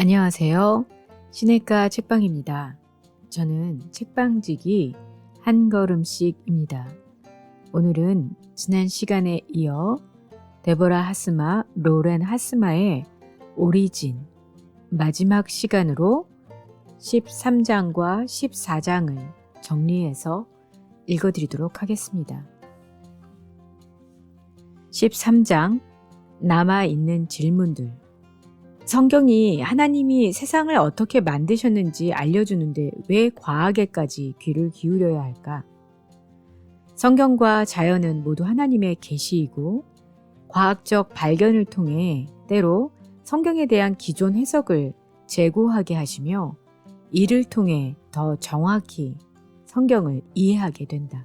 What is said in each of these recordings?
안녕하세요. 시내가 책방입니다. 저는 책방지기 한 걸음씩입니다. 오늘은 지난 시간에 이어 데보라 하스마, 로렌 하스마의 오리진 마지막 시간으로 13장과 14장을 정리해서 읽어드리도록 하겠습니다. 13장 남아있는 질문들. 성경이 하나님이 세상을 어떻게 만드셨는지 알려주는데 왜 과학에까지 귀를 기울여야 할까? 성경과 자연은 모두 하나님의 계시이고 과학적 발견을 통해 때로 성경에 대한 기존 해석을 재고하게 하시며 이를 통해 더 정확히 성경을 이해하게 된다.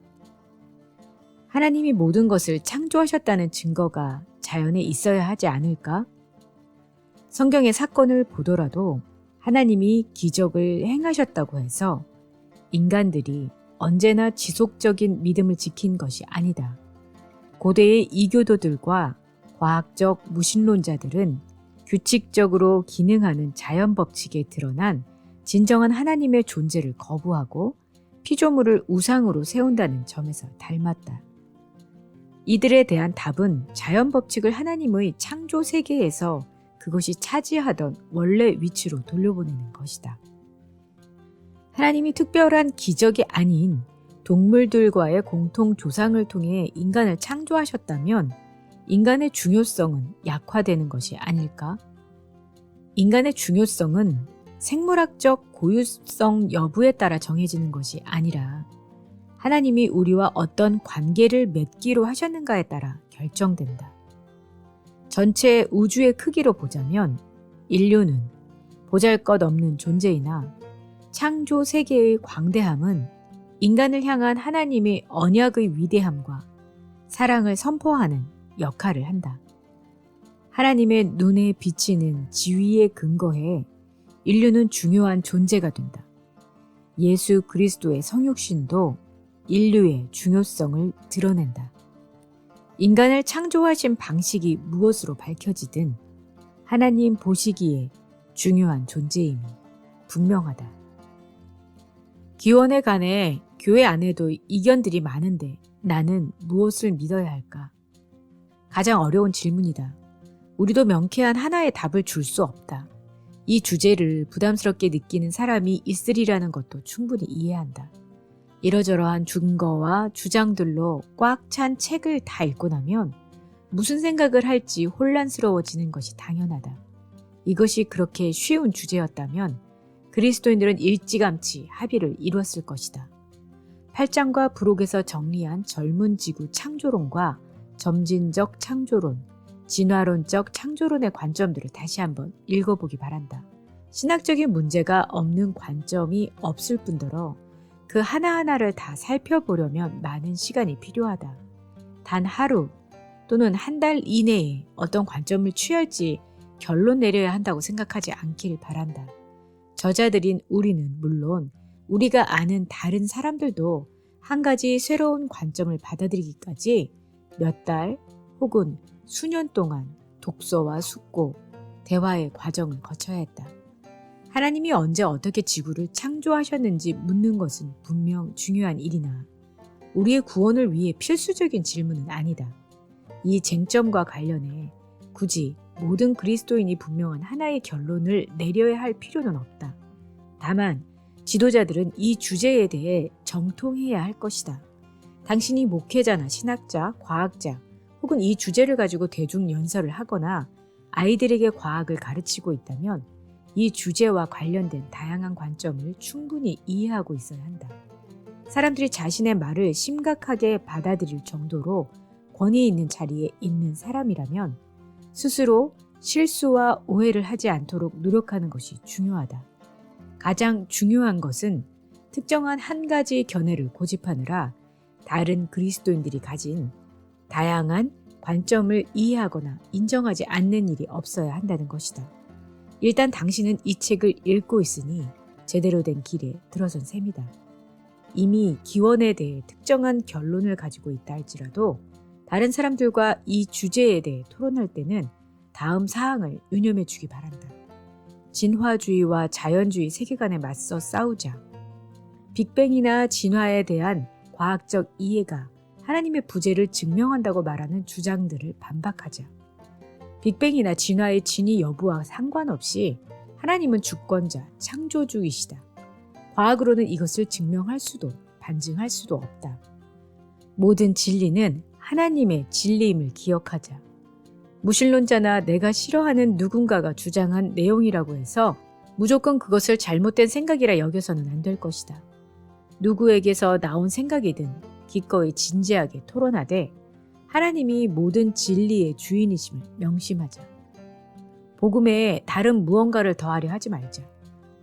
하나님이 모든 것을 창조하셨다는 증거가 자연에 있어야 하지 않을까? 성경의 사건을 보더라도 하나님이 기적을 행하셨다고 해서 인간들이 언제나 지속적인 믿음을 지킨 것이 아니다. 고대의 이교도들과 과학적 무신론자들은 규칙적으로 기능하는 자연 법칙에 드러난 진정한 하나님의 존재를 거부하고 피조물을 우상으로 세운다는 점에서 닮았다. 이들에 대한 답은 자연 법칙을 하나님의 창조 세계에서 그것이 차지하던 원래 위치로 돌려보내는 것이다. 하나님이 특별한 기적이 아닌 동물들과의 공통 조상을 통해 인간을 창조하셨다면 인간의 중요성은 약화되는 것이 아닐까? 인간의 중요성은 생물학적 고유성 여부에 따라 정해지는 것이 아니라 하나님이 우리와 어떤 관계를 맺기로 하셨는가에 따라 결정된다. 전체 우주의 크기로 보자면 인류는 보잘것없는 존재이나 창조 세계의 광대함은 인간을 향한 하나님의 언약의 위대함과 사랑을 선포하는 역할을 한다. 하나님의 눈에 비치는 지위에 근거해 인류는 중요한 존재가 된다. 예수 그리스도의 성육신도 인류의 중요성을 드러낸다. 인간을 창조하신 방식이 무엇으로 밝혀지든 하나님 보시기에 중요한 존재임이 분명하다. 기원에 관해 교회 안에도 이견들이 많은데 나는 무엇을 믿어야 할까? 가장 어려운 질문이다. 우리도 명쾌한 하나의 답을 줄 수 없다. 이 주제를 부담스럽게 느끼는 사람이 있으리라는 것도 충분히 이해한다. 이러저러한 증거와 주장들로 꽉 찬 책을 다 읽고 나면 무슨 생각을 할지 혼란스러워지는 것이 당연하다. 이것이 그렇게 쉬운 주제였다면 그리스도인들은 일찌감치 합의를 이뤘을 것이다. 8장과 부록에서 정리한 젊은 지구 창조론과 점진적 창조론, 진화론적 창조론의 관점들을 다시 한번 읽어보기 바란다. 신학적인 문제가 없는 관점이 없을 뿐더러 그 하나하나를 다 살펴보려면 많은 시간이 필요하다. 단 하루 또는 한 달 이내에 어떤 관점을 취할지 결론 내려야 한다고 생각하지 않길 바란다. 저자들인 우리는 물론 우리가 아는 다른 사람들도 한 가지 새로운 관점을 받아들이기까지 몇 달 혹은 수년 동안 독서와 숙고, 대화의 과정을 거쳐야 했다. 하나님이 언제 어떻게 지구를 창조하셨는지 묻는 것은 분명 중요한 일이나 우리의 구원을 위해 필수적인 질문은 아니다. 이 쟁점과 관련해 굳이 모든 그리스도인이 분명한 하나의 결론을 내려야 할 필요는 없다. 다만 지도자들은 이 주제에 대해 정통해야 할 것이다. 당신이 목회자나 신학자, 과학자 혹은 이 주제를 가지고 대중 연설을 하거나 아이들에게 과학을 가르치고 있다면 이 주제와 관련된 다양한 관점을 충분히 이해하고 있어야 한다. 사람들이 자신의 말을 심각하게 받아들일 정도로 권위 있는 자리에 있는 사람이라면 스스로 실수와 오해를 하지 않도록 노력하는 것이 중요하다. 가장 중요한 것은 특정한 한 가지 견해를 고집하느라 다른 그리스도인들이 가진 다양한 관점을 이해하거나 인정하지 않는 일이 없어야 한다는 것이다. 일단 당신은 이 책을 읽고 있으니 제대로 된 길에 들어선 셈이다. 이미 기원에 대해 특정한 결론을 가지고 있다 할지라도 다른 사람들과 이 주제에 대해 토론할 때는 다음 사항을 유념해 주기 바란다. 진화주의와 자연주의 세계관에 맞서 싸우자. 빅뱅이나 진화에 대한 과학적 이해가 하나님의 부재를 증명한다고 말하는 주장들을 반박하자. 빅뱅이나 진화의 진위 여부와 상관없이 하나님은 주권자, 창조주이시다. 과학으로는 이것을 증명할 수도 반증할 수도 없다. 모든 진리는 하나님의 진리임을 기억하자. 무신론자나 내가 싫어하는 누군가가 주장한 내용이라고 해서 무조건 그것을 잘못된 생각이라 여겨서는 안 될 것이다. 누구에게서 나온 생각이든 기꺼이 진지하게 토론하되 하나님이 모든 진리의 주인이심을 명심하자. 복음에 다른 무언가를 더하려 하지 말자.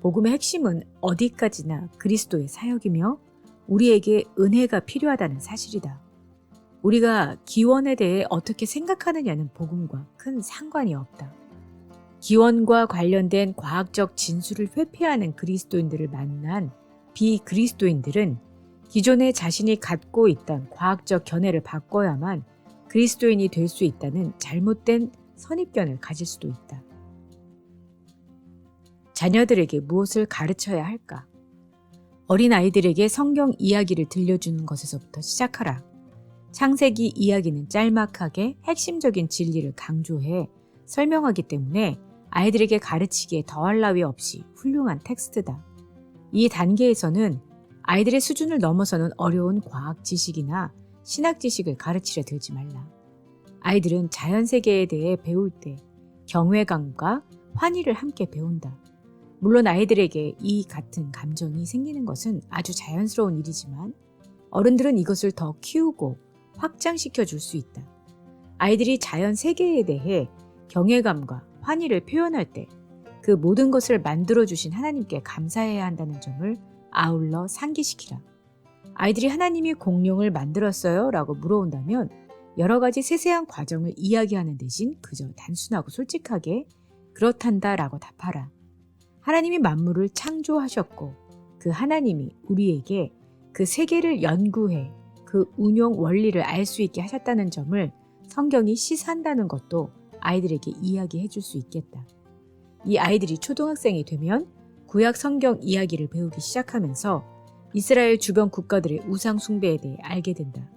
복음의 핵심은 어디까지나 그리스도의 사역이며 우리에게 은혜가 필요하다는 사실이다. 우리가 기원에 대해 어떻게 생각하느냐는 복음과 큰 상관이 없다. 기원과 관련된 과학적 진술을 회피하는 그리스도인들을 만난 비그리스도인들은 기존에 자신이 갖고 있던 과학적 견해를 바꿔야만 그리스도인이 될 수 있다는 잘못된 선입견을 가질 수도 있다. 자녀들에게 무엇을 가르쳐야 할까? 어린아이들에게 성경 이야기를 들려주는 것에서부터 시작하라. 창세기 이야기는 짤막하게 핵심적인 진리를 강조해 설명하기 때문에 아이들에게 가르치기에 더할 나위 없이 훌륭한 텍스트다. 이 단계에서는 아이들의 수준을 넘어서는 어려운 과학 지식이나 신학 지식을 가르치려 들지 말라. 아이들은 자연세계에 대해 배울 때 경외감과 환희를 함께 배운다. 물론 아이들에게 이 같은 감정이 생기는 것은 아주 자연스러운 일이지만 어른들은 이것을 더 키우고 확장시켜 줄 수 있다. 아이들이 자연세계에 대해 경외감과 환희를 표현할 때 그 모든 것을 만들어주신 하나님께 감사해야 한다는 점을 아울러 상기시키라. 아이들이 하나님이 공룡을 만들었어요? 라고 물어온다면 여러 가지 세세한 과정을 이야기하는 대신 그저 단순하고 솔직하게 그렇단다 라고 답하라. 하나님이 만물을 창조하셨고 그 하나님이 우리에게 그 세계를 연구해 그 운용 원리를 알 수 있게 하셨다는 점을 성경이 시사한다는 것도 아이들에게 이야기해 줄 수 있겠다. 이 아이들이 초등학생이 되면 구약 성경 이야기를 배우기 시작하면서 이스라엘 주변 국가들의 우상 숭배에 대해 알게 된다.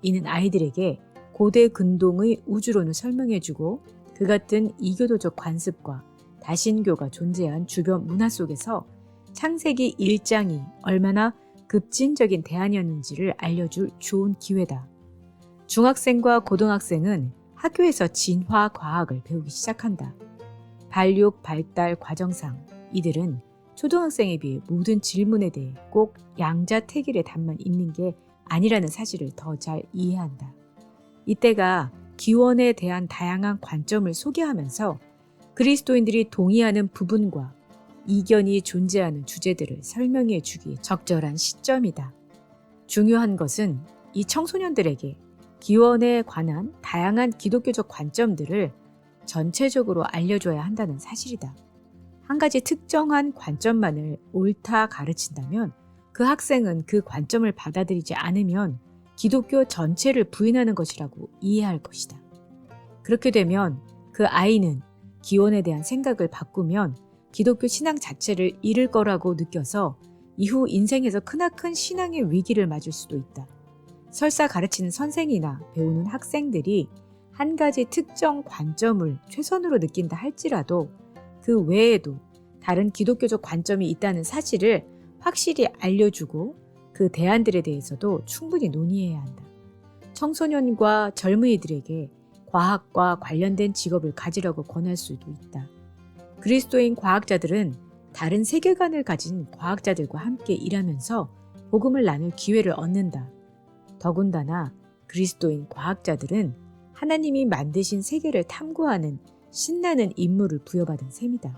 이는 아이들에게 고대 근동의 우주론을 설명해주고 그 같은 이교도적 관습과 다신교가 존재한 주변 문화 속에서 창세기 1장이 얼마나 급진적인 대안이었는지를 알려줄 좋은 기회다. 중학생과 고등학생은 학교에서 진화 과학을 배우기 시작한다. 발육, 발달 과정상 이들은 초등학생에 비해 모든 질문에 대해 꼭 양자택일의 답만 있는 게 아니라는 사실을 더 잘 이해한다. 이때가 기원에 대한 다양한 관점을 소개하면서 그리스도인들이 동의하는 부분과 이견이 존재하는 주제들을 설명해 주기에 적절한 시점이다. 중요한 것은 이 청소년들에게 기원에 관한 다양한 기독교적 관점들을 전체적으로 알려줘야 한다는 사실이다. 한 가지 특정한 관점만을 옳다 가르친다면 그 학생은 그 관점을 받아들이지 않으면 기독교 전체를 부인하는 것이라고 이해할 것이다. 그렇게 되면 그 아이는 기원에 대한 생각을 바꾸면 기독교 신앙 자체를 잃을 거라고 느껴서 이후 인생에서 크나큰 신앙의 위기를 맞을 수도 있다. 설사 가르치는 선생이나 배우는 학생들이 한 가지 특정 관점을 최선으로 느낀다 할지라도 그 외에도 다른 기독교적 관점이 있다는 사실을 확실히 알려주고 그 대안들에 대해서도 충분히 논의해야 한다. 청소년과 젊은이들에게 과학과 관련된 직업을 가지라고 권할 수도 있다. 그리스도인 과학자들은 다른 세계관을 가진 과학자들과 함께 일하면서 복음을 나눌 기회를 얻는다. 더군다나 그리스도인 과학자들은 하나님이 만드신 세계를 탐구하는 신나는 임무를 부여받은 셈이다.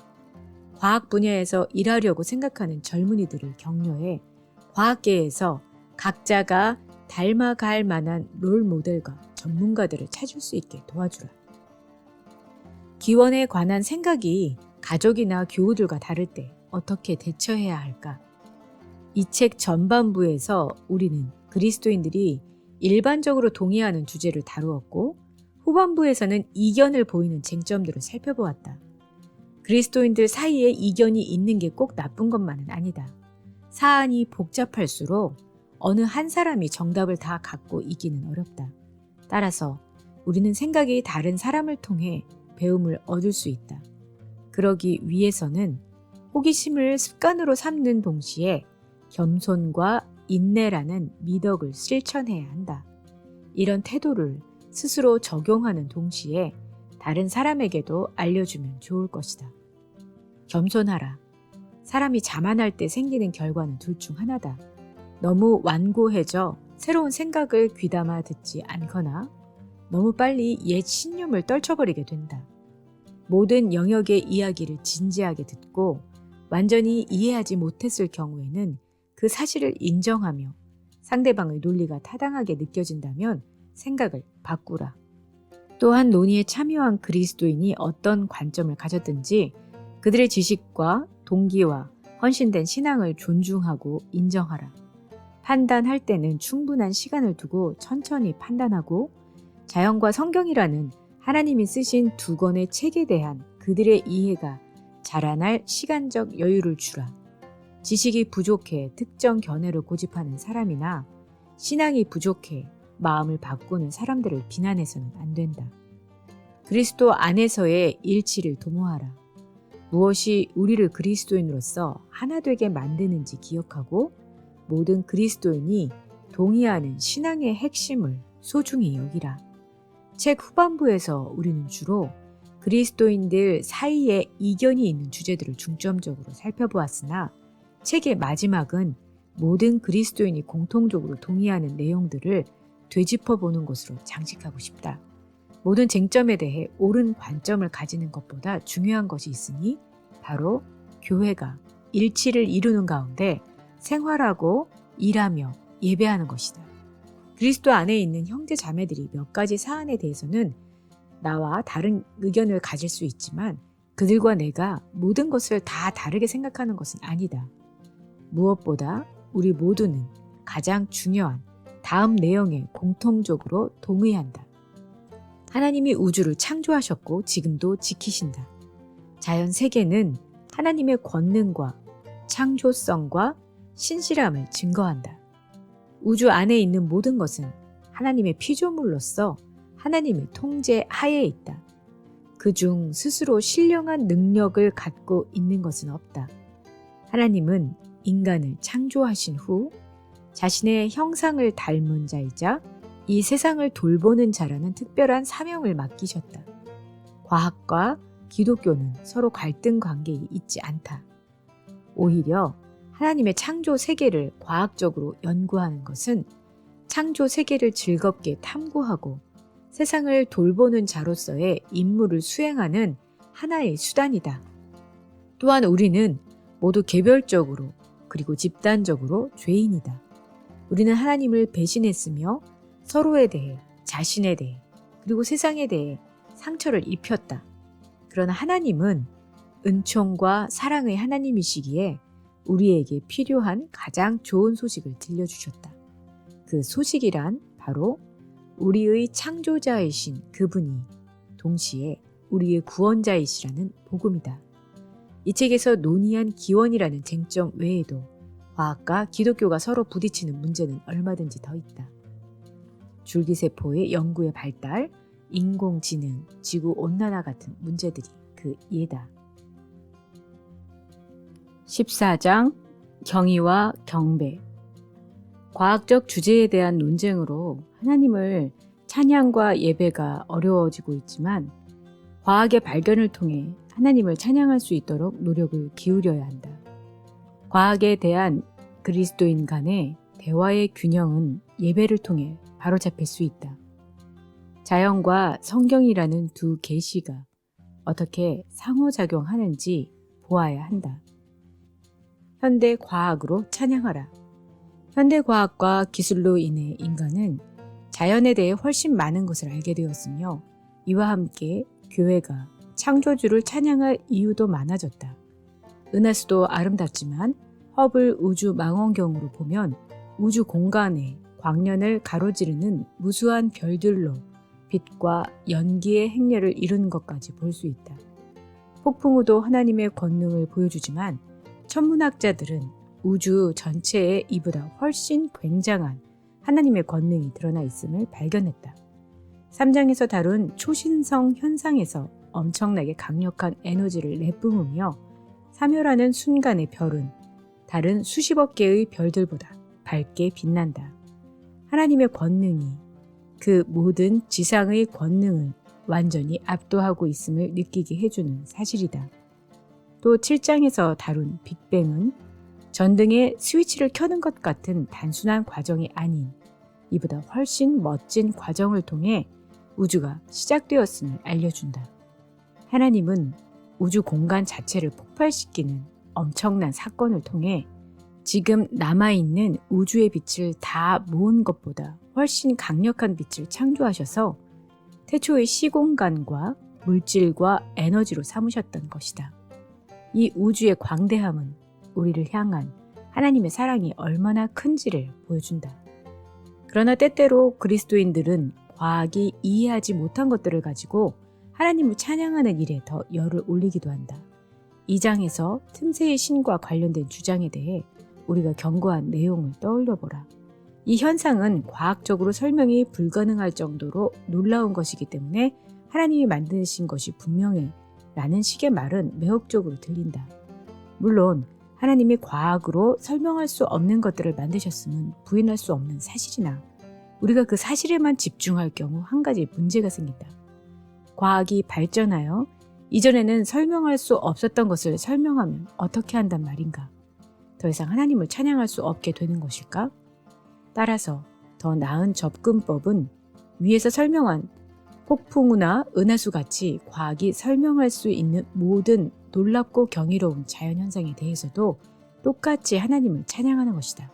과학 분야에서 일하려고 생각하는 젊은이들을 격려해 과학계에서 각자가 닮아갈 만한 롤 모델과 전문가들을 찾을 수 있게 도와주라. 기원에 관한 생각이 가족이나 교우들과 다를 때 어떻게 대처해야 할까? 이 책 전반부에서 우리는 그리스도인들이 일반적으로 동의하는 주제를 다루었고 후반부에서는 이견을 보이는 쟁점들을 살펴보았다. 그리스도인들 사이에 이견이 있는 게 꼭 나쁜 것만은 아니다. 사안이 복잡할수록 어느 한 사람이 정답을 다 갖고 있기는 어렵다. 따라서 우리는 생각이 다른 사람을 통해 배움을 얻을 수 있다. 그러기 위해서는 호기심을 습관으로 삼는 동시에 겸손과 인내라는 미덕을 실천해야 한다. 이런 태도를 스스로 적용하는 동시에 다른 사람에게도 알려주면 좋을 것이다. 겸손하라. 사람이 자만할 때 생기는 결과는 둘 중 하나다. 너무 완고해져 새로운 생각을 귀담아 듣지 않거나 너무 빨리 옛 신념을 떨쳐버리게 된다. 모든 영역의 이야기를 진지하게 듣고 완전히 이해하지 못했을 경우에는 그 사실을 인정하며 상대방의 논리가 타당하게 느껴진다면 생각을 바꾸라. 또한 논의에 참여한 그리스도인이 어떤 관점을 가졌든지 그들의 지식과 동기와 헌신된 신앙을 존중하고 인정하라. 판단할 때는 충분한 시간을 두고 천천히 판단하고 자연과 성경이라는 하나님이 쓰신 두 권의 책에 대한 그들의 이해가 자라날 시간적 여유를 주라. 지식이 부족해 특정 견해를 고집하는 사람이나 신앙이 부족해 마음을 바꾸는 사람들을 비난해서는 안 된다. 그리스도 안에서의 일치를 도모하라. 무엇이 우리를 그리스도인으로서 하나 되게 만드는지 기억하고 모든 그리스도인이 동의하는 신앙의 핵심을 소중히 여기라. 책 후반부에서 우리는 주로 그리스도인들 사이에 이견이 있는 주제들을 중점적으로 살펴보았으나 책의 마지막은 모든 그리스도인이 공통적으로 동의하는 내용들을 되짚어보는 것으로 장식하고 싶다. 모든 쟁점에 대해 옳은 관점을 가지는 것보다 중요한 것이 있으니 바로 교회가 일치를 이루는 가운데 생활하고 일하며 예배하는 것이다. 그리스도 안에 있는 형제 자매들이 몇 가지 사안에 대해서는 나와 다른 의견을 가질 수 있지만 그들과 내가 모든 것을 다 다르게 생각하는 것은 아니다. 무엇보다 우리 모두는 가장 중요한 다음 내용에 공통적으로 동의한다. 하나님이 우주를 창조하셨고 지금도 지키신다. 자연 세계는 하나님의 권능과 창조성과 신실함을 증거한다. 우주 안에 있는 모든 것은 하나님의 피조물로서 하나님의 통제 하에 있다. 그중 스스로 신령한 능력을 갖고 있는 것은 없다. 하나님은 인간을 창조하신 후 자신의 형상을 닮은 자이자 이 세상을 돌보는 자라는 특별한 사명을 맡기셨다. 과학과 기독교는 서로 갈등 관계에 있지 않다. 오히려 하나님의 창조 세계를 과학적으로 연구하는 것은 창조 세계를 즐겁게 탐구하고 세상을 돌보는 자로서의 임무를 수행하는 하나의 수단이다. 또한 우리는 모두 개별적으로 그리고 집단적으로 죄인이다. 우리는 하나님을 배신했으며 서로에 대해, 자신에 대해, 그리고 세상에 대해 상처를 입혔다. 그러나 하나님은 은총과 사랑의 하나님이시기에 우리에게 필요한 가장 좋은 소식을 들려주셨다. 그 소식이란 바로 우리의 창조자이신 그분이 동시에 우리의 구원자이시라는 복음이다. 이 책에서 논의한 기원이라는 쟁점 외에도 과학과 기독교가 서로 부딪히는 문제는 얼마든지 더 있다. 줄기세포의 연구의 발달, 인공지능, 지구온난화 같은 문제들이 그 예다. 14장 경의와 경배. 과학적 주제에 대한 논쟁으로 하나님을 찬양과 예배가 어려워지고 있지만 과학의 발견을 통해 하나님을 찬양할 수 있도록 노력을 기울여야 한다. 과학에 대한 그리스도인 간의 대화의 균형은 예배를 통해 바로잡힐 수 있다. 자연과 성경이라는 두 계시가 어떻게 상호작용하는지 보아야 한다. 현대 과학으로 찬양하라. 현대 과학과 기술로 인해 인간은 자연에 대해 훨씬 많은 것을 알게 되었으며 이와 함께 교회가 창조주를 찬양할 이유도 많아졌다. 은하수도 아름답지만 허블 우주 망원경으로 보면 우주 공간에 광년을 가로지르는 무수한 별들로 빛과 연기의 행렬을 이루는 것까지 볼 수 있다. 폭풍우도 하나님의 권능을 보여주지만 천문학자들은 우주 전체에 이보다 훨씬 굉장한 하나님의 권능이 드러나 있음을 발견했다. 3장에서 다룬 초신성 현상에서 엄청나게 강력한 에너지를 내뿜으며 사멸하는 순간의 별은 다른 수십억 개의 별들보다 밝게 빛난다. 하나님의 권능이 그 모든 지상의 권능을 완전히 압도하고 있음을 느끼게 해주는 사실이다. 또 7장에서 다룬 빅뱅은 전등의 스위치를 켜는 것 같은 단순한 과정이 아닌 이보다 훨씬 멋진 과정을 통해 우주가 시작되었음을 알려준다. 하나님은 우주 공간 자체를 폭발시키는 엄청난 사건을 통해 지금 남아있는 우주의 빛을 다 모은 것보다 훨씬 강력한 빛을 창조하셔서 태초의 시공간과 물질과 에너지로 삼으셨던 것이다. 이 우주의 광대함은 우리를 향한 하나님의 사랑이 얼마나 큰지를 보여준다. 그러나 때때로 그리스도인들은 과학이 이해하지 못한 것들을 가지고 하나님을 찬양하는 일에 더 열을 올리기도 한다. 2장에서 틈새의 신과 관련된 주장에 대해 우리가 경고한 내용을 떠올려보라. 이 현상은 과학적으로 설명이 불가능할 정도로 놀라운 것이기 때문에 하나님이 만드신 것이 분명해 라는 식의 말은 매혹적으로 들린다. 물론 하나님이 과학으로 설명할 수 없는 것들을 만드셨음은 부인할 수 없는 사실이나 우리가 그 사실에만 집중할 경우 한 가지 문제가 생긴다. 과학이 발전하여 이전에는 설명할 수 없었던 것을 설명하면 어떻게 한단 말인가? 더 이상 하나님을 찬양할 수 없게 되는 것일까? 따라서 더 나은 접근법은 위에서 설명한 폭풍우나 은하수 같이 과학이 설명할 수 있는 모든 놀랍고 경이로운 자연현상에 대해서도 똑같이 하나님을 찬양하는 것이다.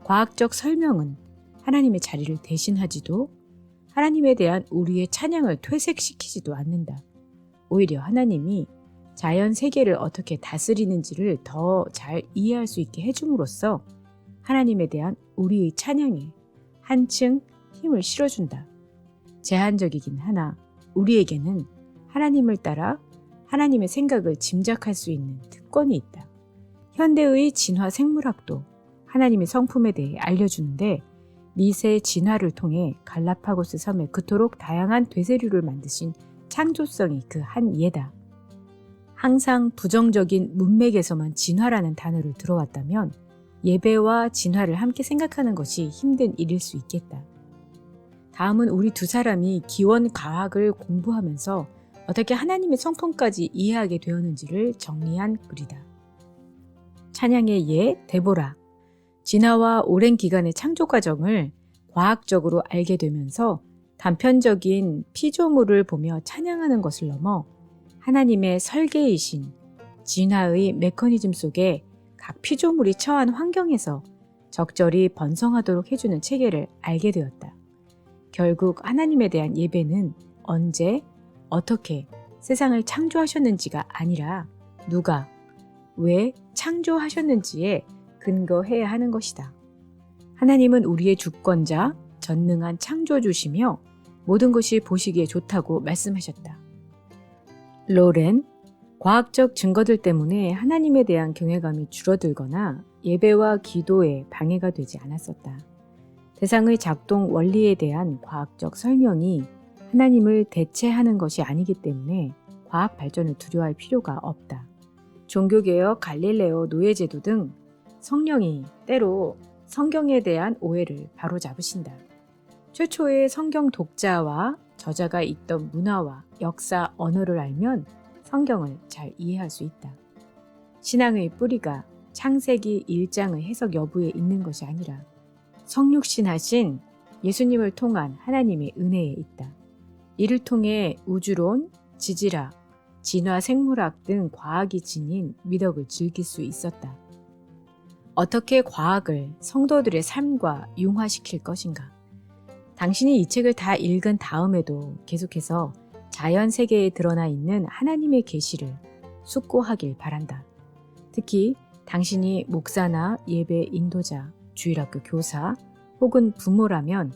과학적 설명은 하나님의 자리를 대신하지도 하나님에 대한 우리의 찬양을 퇴색시키지도 않는다. 오히려 하나님이 자연 세계를 어떻게 다스리는지를 더 잘 이해할 수 있게 해줌으로써 하나님에 대한 우리의 찬양에 한층 힘을 실어준다. 제한적이긴 하나 우리에게는 하나님을 따라 하나님의 생각을 짐작할 수 있는 특권이 있다. 현대의 진화 생물학도 하나님의 성품에 대해 알려주는데 미세 진화를 통해 갈라파고스 섬에 그토록 다양한 되세류를 만드신 창조성이 그 한 예다. 항상 부정적인 문맥에서만 진화라는 단어를 들어왔다면 예배와 진화를 함께 생각하는 것이 힘든 일일 수 있겠다. 다음은 우리 두 사람이 기원 과학을 공부하면서 어떻게 하나님의 성품까지 이해하게 되었는지를 정리한 글이다. 찬양의 예, 데보라. 진화와 오랜 기간의 창조 과정을 과학적으로 알게 되면서 단편적인 피조물을 보며 찬양하는 것을 넘어 하나님의 설계이신 진화의 메커니즘 속에 각 피조물이 처한 환경에서 적절히 번성하도록 해주는 체계를 알게 되었다. 결국 하나님에 대한 예배는 언제, 어떻게 세상을 창조하셨는지가 아니라 누가, 왜 창조하셨는지에 근거해야 하는 것이다. 하나님은 우리의 주권자, 전능한 창조주시며 모든 것이 보시기에 좋다고 말씀하셨다. 로렌, 과학적 증거들 때문에 하나님에 대한 경외감이 줄어들거나 예배와 기도에 방해가 되지 않았었다. 세상의 작동 원리에 대한 과학적 설명이 하나님을 대체하는 것이 아니기 때문에 과학 발전을 두려워할 필요가 없다. 종교개혁, 갈릴레오, 노예제도 등 성령이 때로 성경에 대한 오해를 바로잡으신다. 최초의 성경 독자와 저자가 있던 문화와 역사, 언어를 알면 성경을 잘 이해할 수 있다. 신앙의 뿌리가 창세기 1장의 해석 여부에 있는 것이 아니라 성육신하신 예수님을 통한 하나님의 은혜에 있다. 이를 통해 우주론, 지질학, 진화 생물학 등 과학이 지닌 미덕을 즐길 수 있었다. 어떻게 과학을 성도들의 삶과 융화시킬 것인가? 당신이 이 책을 다 읽은 다음에도 계속해서 자연 세계에 드러나 있는 하나님의 계시를 숙고하길 바란다. 특히 당신이 목사나 예배 인도자, 주일학교 교사 혹은 부모라면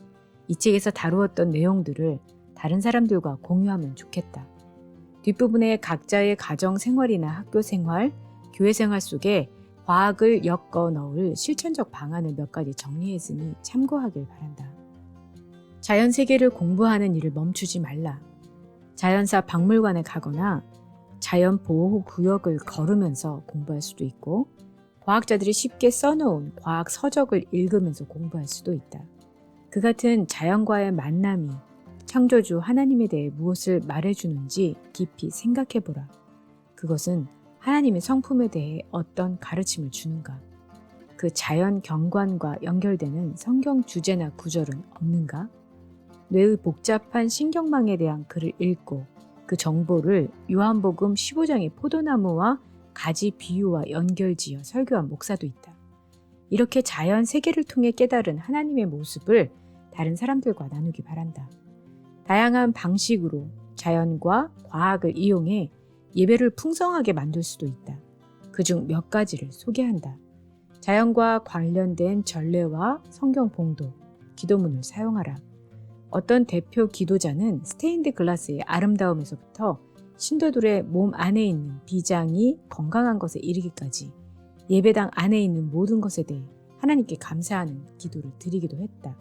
이 책에서 다루었던 내용들을 다른 사람들과 공유하면 좋겠다. 뒷부분에 각자의 가정 생활이나 학교 생활, 교회 생활 속에 과학을 엮어 넣을 실천적 방안을 몇 가지 정리했으니 참고하길 바란다. 자연 세계를 공부하는 일을 멈추지 말라. 자연사 박물관에 가거나 자연 보호 구역을 걸으면서 공부할 수도 있고, 과학자들이 쉽게 써놓은 과학 서적을 읽으면서 공부할 수도 있다. 그 같은 자연과의 만남이 창조주 하나님에 대해 무엇을 말해주는지 깊이 생각해보라. 그것은 하나님의 성품에 대해 어떤 가르침을 주는가? 그 자연 경관과 연결되는 성경 주제나 구절은 없는가? 뇌의 복잡한 신경망에 대한 글을 읽고 그 정보를 요한복음 15장의 포도나무와 가지 비유와 연결지어 설교한 목사도 있다. 이렇게 자연 세계를 통해 깨달은 하나님의 모습을 다른 사람들과 나누기 바란다. 다양한 방식으로 자연과 과학을 이용해 예배를 풍성하게 만들 수도 있다. 그중 몇 가지를 소개한다. 자연과 관련된 전례와 성경 봉도, 기도문을 사용하라. 어떤 대표 기도자는 스테인드 글라스의 아름다움에서부터 신도들의 몸 안에 있는 비장이 건강한 것에 이르기까지 예배당 안에 있는 모든 것에 대해 하나님께 감사하는 기도를 드리기도 했다.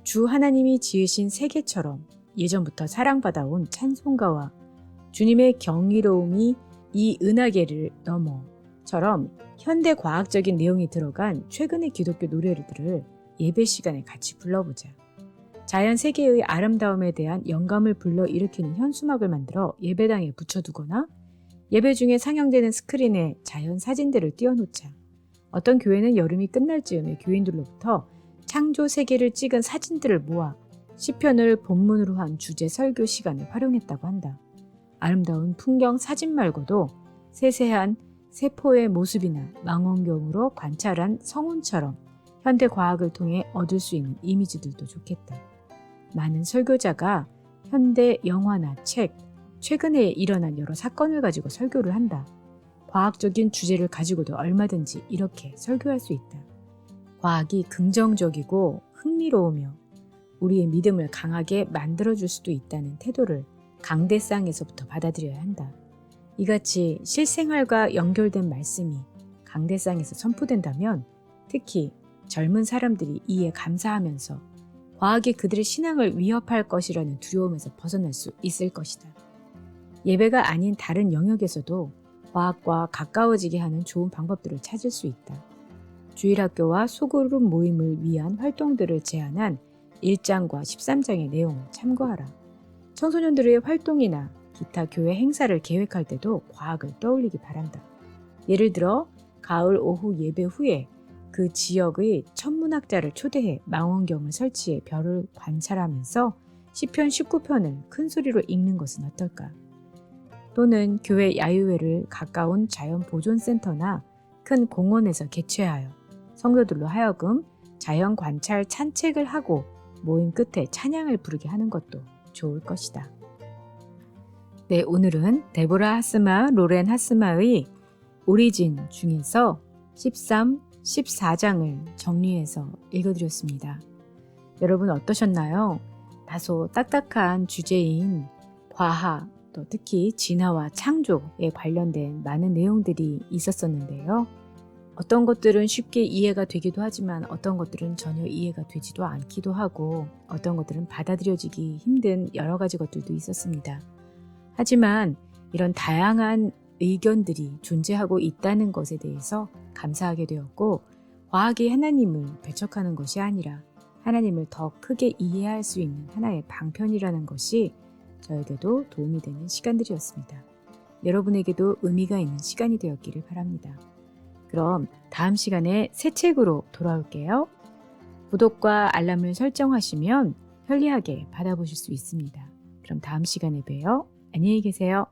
주 하나님이 지으신 세계처럼 예전부터 사랑받아온 찬송가와 주님의 경이로움이 이 은하계를 넘어처럼 현대 과학적인 내용이 들어간 최근의 기독교 노래들을 예배 시간에 같이 불러보자. 자연 세계의 아름다움에 대한 영감을 불러일으키는 현수막을 만들어 예배당에 붙여두거나 예배 중에 상영되는 스크린에 자연 사진들을 띄워놓자. 어떤 교회는 여름이 끝날 즈음에 교인들로부터 창조 세계를 찍은 사진들을 모아 시편을 본문으로 한 주제 설교 시간에 활용했다고 한다. 아름다운 풍경 사진 말고도 세세한 세포의 모습이나 망원경으로 관찰한 성운처럼 현대 과학을 통해 얻을 수 있는 이미지들도 좋겠다. 많은 설교자가 현대 영화나 책, 최근에 일어난 여러 사건을 가지고 설교를 한다. 과학적인 주제를 가지고도 얼마든지 이렇게 설교할 수 있다. 과학이 긍정적이고 흥미로우며 우리의 믿음을 강하게 만들어줄 수도 있다는 태도를 강대상에서부터 받아들여야 한다. 이같이 실생활과 연결된 말씀이 강대상에서 선포된다면 특히 젊은 사람들이 이에 감사하면서 과학이 그들의 신앙을 위협할 것이라는 두려움에서 벗어날 수 있을 것이다. 예배가 아닌 다른 영역에서도 과학과 가까워지게 하는 좋은 방법들을 찾을 수 있다. 주일학교와 소그룹 모임을 위한 활동들을 제안한 1장과 13장의 내용을 참고하라. 청소년들의 활동이나 기타 교회 행사를 계획할 때도 과학을 떠올리기 바란다. 예를 들어 가을 오후 예배 후에 그 지역의 천문학자를 초대해 망원경을 설치해 별을 관찰하면서 시편 19편을 큰 소리로 읽는 것은 어떨까? 또는 교회 야유회를 가까운 자연보존센터나 큰 공원에서 개최하여 성도들로 하여금 자연 관찰 산책을 하고 모임 끝에 찬양을 부르게 하는 것도 좋을 것이다. 네, 오늘은 데보라 하스마, 로렌 하스마의 오리진 중에서 13, 14장을 정리해서 읽어드렸습니다. 여러분 어떠셨나요? 다소 딱딱한 주제인 과학, 또 특히 진화와 창조에 관련된 많은 내용들이 있었었는데요. 어떤 것들은 쉽게 이해가 되기도 하지만 어떤 것들은 전혀 이해가 되지도 않기도 하고 어떤 것들은 받아들여지기 힘든 여러 가지 것들도 있었습니다. 하지만 이런 다양한 의견들이 존재하고 있다는 것에 대해서 감사하게 되었고 과학이 하나님을 배척하는 것이 아니라 하나님을 더 크게 이해할 수 있는 하나의 방편이라는 것이 저에게도 도움이 되는 시간들이었습니다. 여러분에게도 의미가 있는 시간이 되었기를 바랍니다. 그럼 다음 시간에 새 책으로 돌아올게요. 구독과 알람을 설정하시면 편리하게 받아보실 수 있습니다. 그럼 다음 시간에 봬요. 안녕히 계세요.